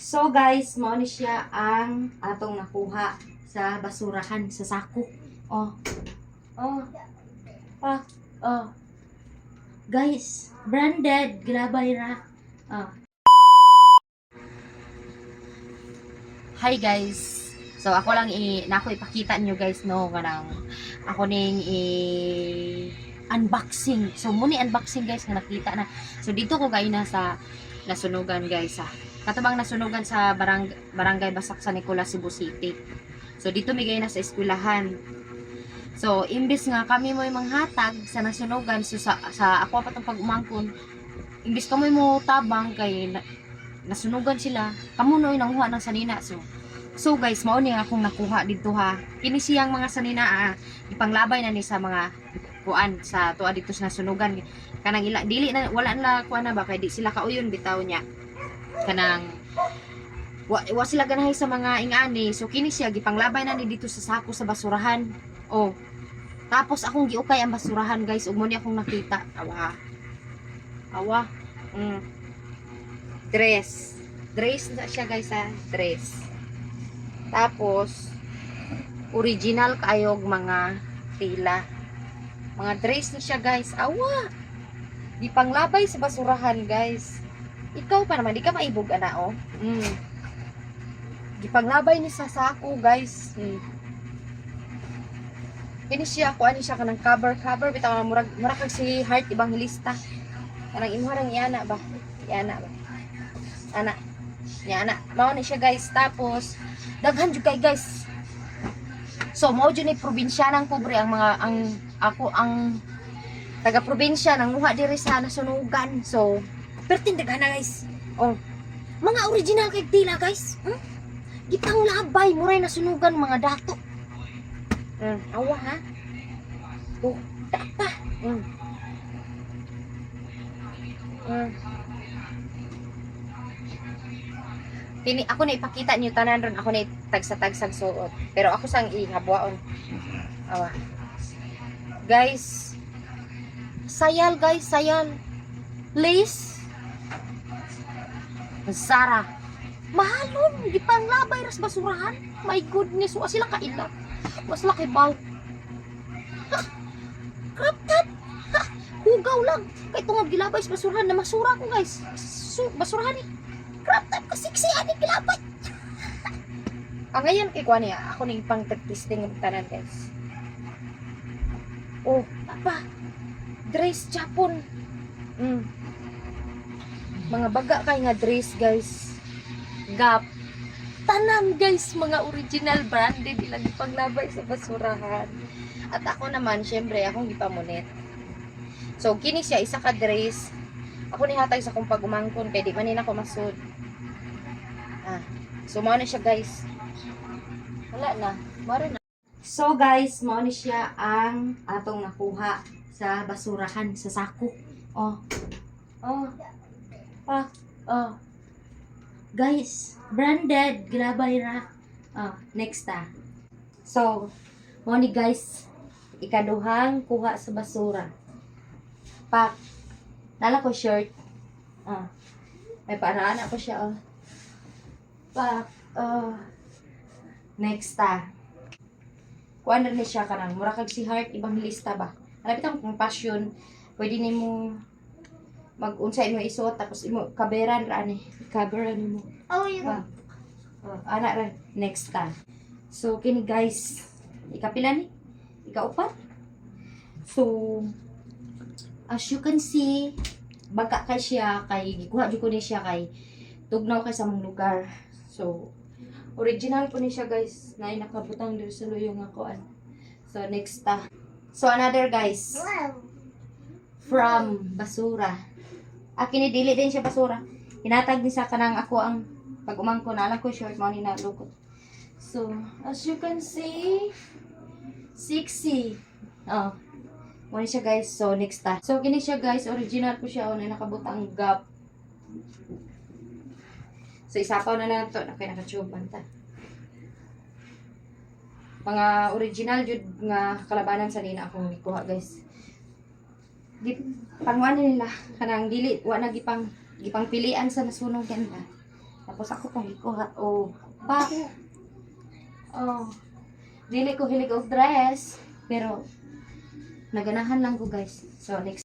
So guys, mao ni siya ang atong nakuha sa basurahan sa sako. Oh. Oh. Pa. Oh. Guys, branded glabay ra. Oh. Hi guys. So ako lang nako ipakita niyo guys no kanang ako ning unboxing. So muni unboxing guys nga nakita na. So dito ko gay na sa nasunugan guys ha. Katabang nasunugan sa barangay Basak sa Nicolas, Cebu City. So dito migay na sa eskwelahan. So imbis nga kami mo manghatag sa nasunugan so sa ako pa tong pag-umangkon. Imbis kamo mo tabang kay nasunugan sila, kamo noy nanguha ng sanina. So guys, mao ni akong nakuha dito ha. Kini siyang mga sanina ipanglabay na ni sa mga kuan sa tuwa dito sa nasunugan. Kanang dili na wala na kuan na ba kay di sila kauyon bitaw niya. Kanang wa sila ganahay sa mga ingani. So kini siya gipanglabay na ni dito sa sako sa basurahan. Oh. Tapos akong giukay ang basurahan guys, ug mo ni akong nakita. Awa. Dress na siya guys ha, dress. Tapos original kayog mga tela. Mga dress na siya guys. Awa. Di panglabay sa basurahan guys. Ikaw pa naman di ka maibog ana oh. Di panglabay ni sa sako guys. Kini siya ko ani siya kanang cover bitaw murag kag si Heart Evangelista. Kanang imuharang iana ba? Ana. Mao ni siya guys. Tapos daghan jud kay guys. So mao jud ni probinsya ng pobre ang mga ang taga probinsya nang muha diri sa nasunugan. So pertin daghan na guys. Oh. Mga original kay tila guys. Gitang labay muray nasunugan mga dato. Awa ha. Oh, tapa. Kini ako na ipakita niyo tanan ron, ako na tagsa-tagsag suot. Pero ako sang ihabwaon. Awa. Guys, sayal guys, sayal. Lace. Zara. Mahalon, di panglabay ras basurahan. My goodness, wa sila kaila. Wa sila kay baw. Crop top. Hugaw lang. Kay tungod gilabay sa basurahan na masura ko guys. Basurahan ni. Crop top ka sexy ani gilabay. Ngayon kay kuan niya, ako ning pang testing ng tanan guys. Oh, apa? Dress Japon. Mga baga kay nga dress guys. Gap. Tanan guys, mga original branded ilang ipanglabay sa basurahan. At ako naman, syempre, akong gipamunet. So, kini siya, isa ka dress. Ako ni hatag sa kong pag-umangkon, kaya di manin ako masud. So, mao na siya guys. Wala na. Maro na. So guys, mao ni siya ang atong nakuha sa basurahan, sa sako. Oh. Guys, branded glabay ra. Next So, mo ni guys, ikaduhang kuha sa basura. Pak. Nala ko shirt. May paraan ako siya Pak. Next kuan na ni siya kanang mura kag si Heart Evangelista ba. Alapit ang passion. Pwede nimo mag-unsay mo isuot tapos imo kaberan ra ani. Coveran nimo. Oh, yeah. Ana ra next So kini guys, ikapila ni? Ikaupat. So as you can see, baka kay siya kay gikuha jud ko ni siya kay tugnaw kay sa mong lugar. So original po ni siya guys, na nakabutang dito sa luyong ako. So next So another guys. Wow. From basura. Kini dili din siya basura. Hinatag ni sa kanang ako ang pag-umangko na alam ko short mo ni na lukot. So as you can see, sexy. Mo ni siya guys. So next So kini siya guys, original po siya na nakabutang gap. So isapaw na lang ito na kaya naka-tube ta. Mga original jud nga kalabanan sa nina akong ikuha guys. Pangwan nila kanang dili wa na gipang pilian sa nasunog yan ba. Tapos ako pang gikuha o pa. Oh. Dili ko hilig og dress, pero naganahan lang ko guys. So next